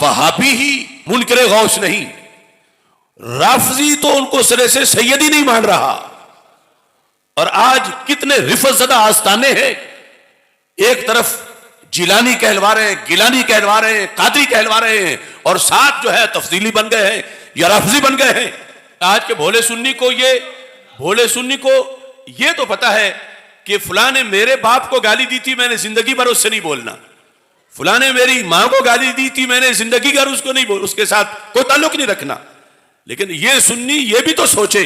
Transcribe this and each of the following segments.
वहाबी ही मुनकरे गौस नहीं, राफजी तो उनको सिरे से सैयदी नहीं मान रहा। और आज कितने रिफतज़दा आस्ताने हैं, एक तरफ जिलानी कहलवा रहे हैं, गिलानी कहलवा रहे हैं, कादरी कहलवा रहे हैं, और साथ जो है तफसीली बन गए हैं या राफजी बन गए हैं। आज के भोले सुन्नी को ये तो पता है कि फलां ने मेरे बाप को गाली दी थी, मैंने जिंदगी भर उससे नहीं बोलना। फलां ने मेरी मां को गाली दी थी, मैंने जिंदगी भर उसको नहीं बोल, उसके साथ कोई ताल्लुक नहीं रखना। लेकिन ये सुन्नी ये भी तो सोचे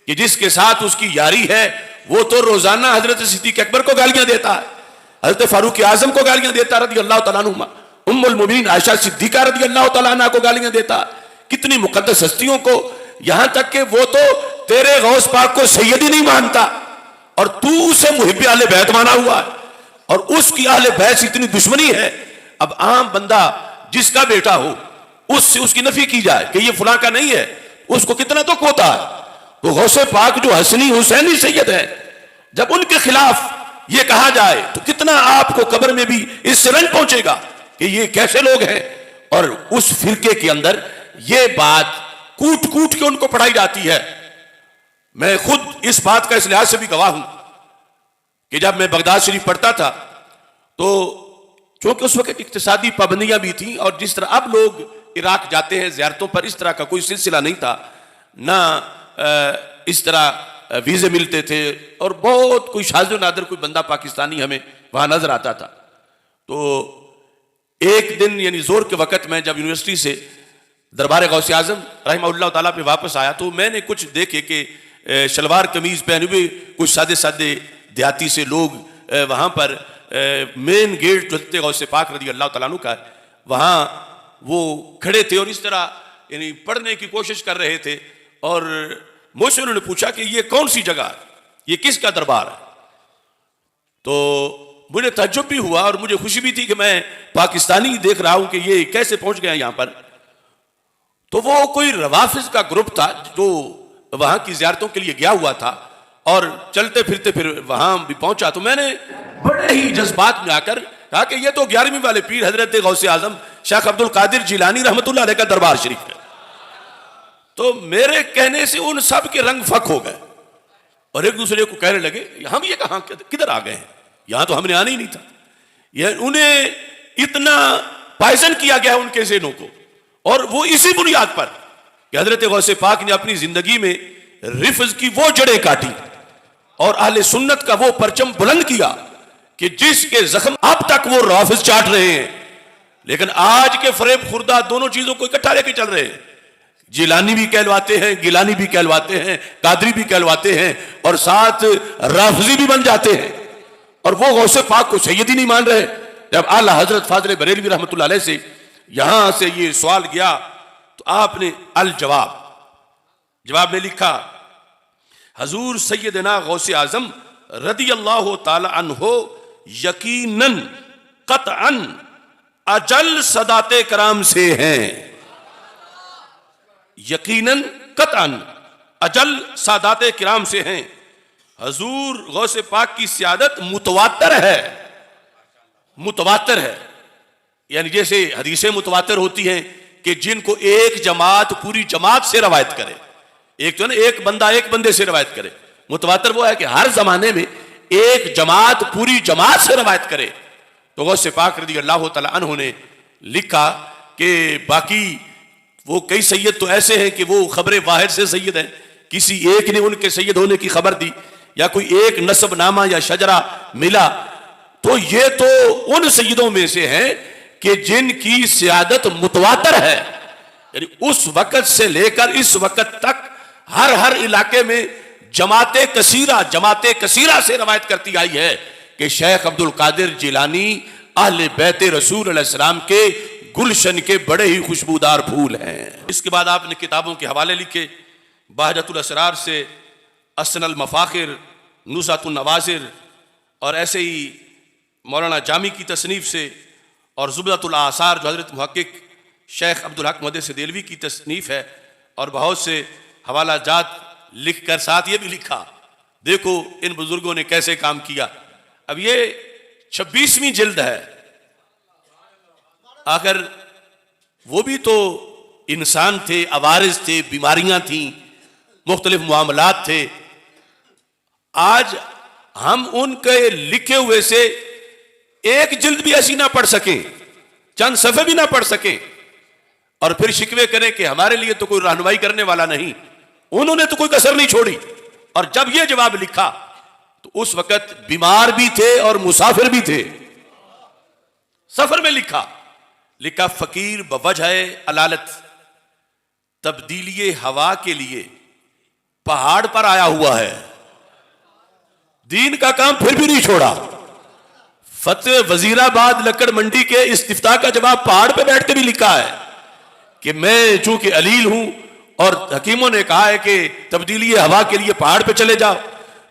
कि जिसके साथ उसकी यारी है वो तो रोजाना हजरत सिद्दीक अकबर को गालियां देता है, हजरत फारूक आजम को गालियां देता रज़ी अल्लाह तआला अन्हुमा, उम्मुल मोमिनीन आयशा सिद्दीका रज़ी अल्लाह तआला अन्हा को गालियां देता। कितनी मुकद्दस हस्तियों को, यहां तक कि वो तो तेरे गौस पाक को सैयदी नहीं मानता और तू उसे मुहिब्बे अहले बैत माना हुआ है, और उसकी अहले बैत से इतनी दुश्मनी है। अब आम बंदा जिसका बेटा हो उससे उसकी नफी की जाए कि ये फलां का नहीं है, उसको कितना दुख होता है। तो गौसे पाक जो हसनी हुसैनी सैयद है, जब उनके खिलाफ ये कहा जाए तो कितना आपको कब्र में भी इससे रंज पहुंचेगा कि ये कैसे लोग हैं। और उस फिरके के अंदर ये बात कूट कूट के उनको पढ़ाई जाती है। मैं खुद इस बात का इस लिहाज से भी गवाह हूं कि जब मैं बगदाद शरीफ पढ़ता था तो चूंकि उस वक्त इक्तिसादी पाबंदियां भी थी, और जिस तरह अब लोग इराक जाते हैं ज़ियारतों पर, इस तरह का कोई सिलसिला नहीं था, ना इस तरह वीज़े मिलते थे, और बहुत कोई शाज़ नादर कोई बंदा पाकिस्तानी हमें वहाँ नज़र आता था। तो एक दिन यानी जोर के वक़्त में जब यूनिवर्सिटी से दरबार गौसे आज़म रहमहुल्लाह ताला पे वापस आया तो मैंने कुछ देखे कि शलवार कमीज़ पहने हुए कुछ सादे सादे देहाती से लोग वहाँ पर मेन गेट जो गौसे पाक रज़ी अल्लाह तआला अन्हु का, वहाँ वो खड़े थे और इस तरह यानी पढ़ने की कोशिश कर रहे थे। और मुझसे उन्होंने पूछा कि ये कौन सी जगह है, ये किसका दरबार है। तो मुझे तज्जुब भी हुआ और मुझे खुशी भी थी कि मैं पाकिस्तानी देख रहा हूं कि ये कैसे पहुंच गया यहां पर। तो वो कोई रवाफिज का ग्रुप था जो वहां की ज़ियारतों के लिए गया हुआ था, और चलते फिरते फिर वहां भी पहुंचा तो मैंने बड़े ही जज्बात में आकर कहा कि ये तो 11वीं वाले पीर हजरत गौसे आजम शेख अब्दुल कादिर जिलानी रहमतुल्लाह अलैह का दरबार शरीफ है। तो मेरे कहने से उन सब के रंग फक हो गए और एक दूसरे को कहने लगे हम ये कहां किधर आ गए हैं, यहां तो हमने आना ही नहीं था। ये उन्हें इतना पायजन किया गया उनके ज़हनों को, और वो इसी बुनियाद पर कि हजरत गौसे पाक ने अपनी जिंदगी में रिफ्ज की वो जड़ें काटी और अहले सुन्नत का वो परचम बुलंद किया कि जिसके जख्म अब तक वो राफिज चाट रहे हैं। लेकिन आज के फरेब खुर्दा दोनों चीजों को इकट्ठा लेके चल रहे हैं, जिलानी भी कहलवाते हैं, गिलानी भी कहलवाते हैं, कादरी भी कहलवाते हैं, और साथ राफजी भी बन जाते हैं, और वो गौसे पाक को सैयदी नहीं मान रहे। जब आला हजरत फाज़िल बरेलवी रहमतुल्लाह अलैह से यहां से ये सवाल गया तो आपने अल जवाब में लिखा, हजूर सैयदना गौसे आजम रदियल्लाहु ताला अन्हो यकीनन कतअन अजल सदाते कराम से हैं। यकीनन कतअन अजल सादाते किराम से हैं। हजूर गौसे पाक की सियादत मुतवातर है, यानी जैसे हदीसें मुतवातर होती हैं कि जिनको एक जमात पूरी जमात से रवायत करे, एक तो ना एक बंदा एक बंदे से रवायत करे। मुतवातर वो है कि हर जमाने में एक जमात पूरी जमात से रवायत करे। तो गौसे पाक रज़ी अल्लाह तआला अन्हु ने लिखा कि बाकी वो कई सैयद तो ऐसे हैं कि वो खबर वाहिद से सैयद हैं, किसी एक ने उनके सैयद होने की खबर दी या कोई एक नसबनामा या शजरा मिला, तो ये तो उन सैयदों में से हैं कि जिनकी सियादत मुतवातर है, यानी उस वक़्त से लेकर इस वक़्त तक हर इलाके में जमाते कसीरा से रवायत करती आई है कि शेख अब्दुल कादिर जिलानी अहले बैत रसूल अलैहि सलाम के गुलशन के बड़े ही खुशबूदार फूल हैं। इसके बाद आपने किताबों के हवाले लिखे, बहजतुल असरार से असनल मफाखिर, नुज़ातुन नवाज़िर, और ऐसे ही मौलाना जामी की तसनीफ से, और ज़ुबदतुल आसार जो हज़रत मुहक्किक शेख अब्दुल हक मुहद्दिस देलवी की तसनीफ है, और बहुत से हवाला जात लिख कर साथ ये भी लिखा, देखो इन बुजुर्गों ने कैसे काम किया। अब ये 26वीं जिल्द है, अगर वो भी तो इंसान थे, अवारिस थे, बीमारियां थी, मुख्तलिफ मामलात थे। आज हम उनके लिखे हुए से एक जिल्द भी ऐसी ना पढ़ सकें, चंद सफ़े भी ना पढ़ सकें, और फिर शिकवे करें कि हमारे लिए तो कोई रहनुमाई करने वाला नहीं। उन्होंने तो कोई कसर नहीं छोड़ी। और जब यह जवाब लिखा तो उस वक्त बीमार भी थे और मुसाफिर भी थे। सफर में लिखा फकीर बवजह अलालत तब्दीली हवा के लिए पहाड़ पर आया हुआ है। दीन का काम फिर भी नहीं छोड़ा। फतेह वजीराबाद लक्कड़ मंडी के इस्तिफ्ता का जवाब पहाड़ पे बैठ के भी लिखा है कि मैं चूंकि अलील हूं और हकीमों ने कहा है कि तब्दीली हवा के लिए पहाड़ पे चले जाओ,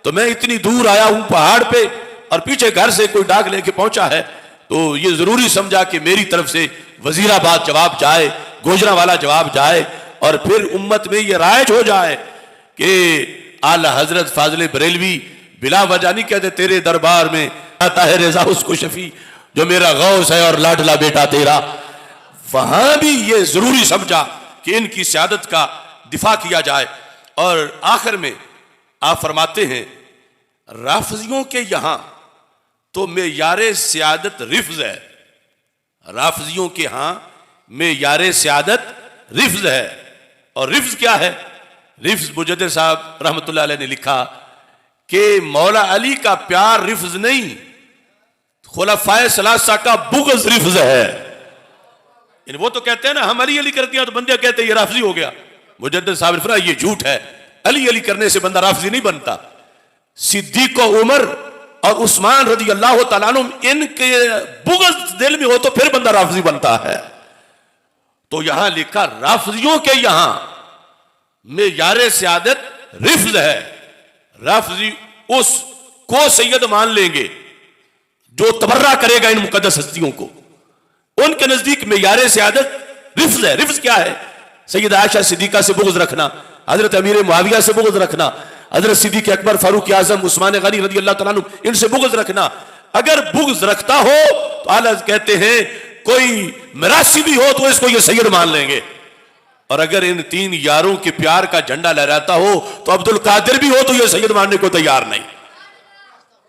तो मैं इतनी दूर आया हूं पहाड़ पे, और पीछे घर से कोई डाक लेके पहुंचा है, तो ये जरूरी समझा कि मेरी तरफ से वजीराबाद जवाब जाए, गोजरावाला जवाब जाए, और फिर उम्मत में ये राइज हो जाए कि आला हजरत फाजिल बरेलवी बिला वजह नहीं कहते तेरे दरबार में आता है रजा उसको शफी जो मेरा गौस है और लाडला बेटा तेरा। वहां भी ये जरूरी समझा कि इनकी सियादत का दिफा किया जाए। और आखिर में आप फरमाते हैं राफजियों के यहां तो मेयारे सियादत रिफ्ज है। राफजियों के यहां मेयारे सियादत रिफ्ज है। और रिफ्ज क्या है? रिफ्ज मुजद्दिद साहब रहमतुल्लाह अलैह ने लिखा कि मौला अली का प्यार रिफ्ज नहीं, खुलफाए सलासा का बुग़्ज़ रिफ्ज है। वो तो कहते हैं ना हम अली अली कर दिया तो बंदे कहते हैं ये राफजी हो गया। मुजद्दिद साहब ने फरमाया ये झूठ है। अली अली करने से बंदा राफजी नहीं बनता। सिद्दीक़ उमर और उस्मान रज़ी अल्लाह तआला अन्हुम इनके बुग़्ज़ दिल में हो तो फिर बंदा राफजी बनता है। तो यहां लिखा राफजियों के यहां मेयारे सियादत रिफ्ज है। राफजी उस को सैयद मान लेंगे जो तबर्रा करेगा इन मुकद्दस हस्तियों को। उनके नजदीक मेयारे सियादत रिफ्ज है। रिफ्ज क्या है? सैयद आयशा सिद्दीका से बुग़्ज़ रखना, हजरत अमीर मुआविया से बुग़्ज़ रखना, हजरत सिद्दीक़ अकबर, फारूक आज़म, उस्मान गनी रज़ी अल्लाह तआला अन्हु इनसे बुग़्ज़ रखना। अगर बुग़्ज़ रखता हो तो आला कहते हैं कोई मिरासी भी हो तो इसको ये सैयद मान लेंगे। और अगर इन तीन यारों के प्यार का झंडा लहराता हो तो अब्दुल कादिर भी हो तो ये सैयद मानने को तैयार नहीं।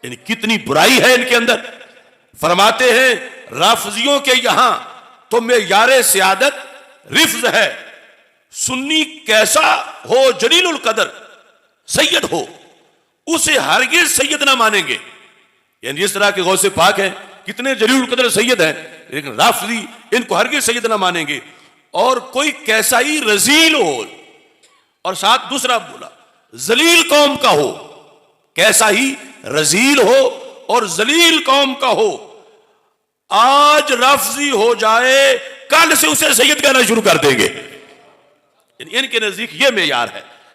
यानी कितनी बुराई है इनके अंदर। फरमाते हैं राफजियों के यहां तो मेयारे सियादत रिफ्ज है। सुन्नी कैसा हो जलीलुल कदर सैयद हो उसे हरगिज सैयद ना मानेंगे। यानी जिस तरह के गौसे पाक हैं कितने जलीलुल कदर सैयद हैं, लेकिन राफजी इनको हरगिज सैयद ना मानेंगे। और कोई कैसा ही रजील हो, और साथ दूसरा बोला जलील कौम का हो, कैसा ही रजील हो और जलील कौम का हो, आज राफजी हो जाए कल से उसे सैयद कहना शुरू कर देंगे। इनके नजदीक ये मेयार है।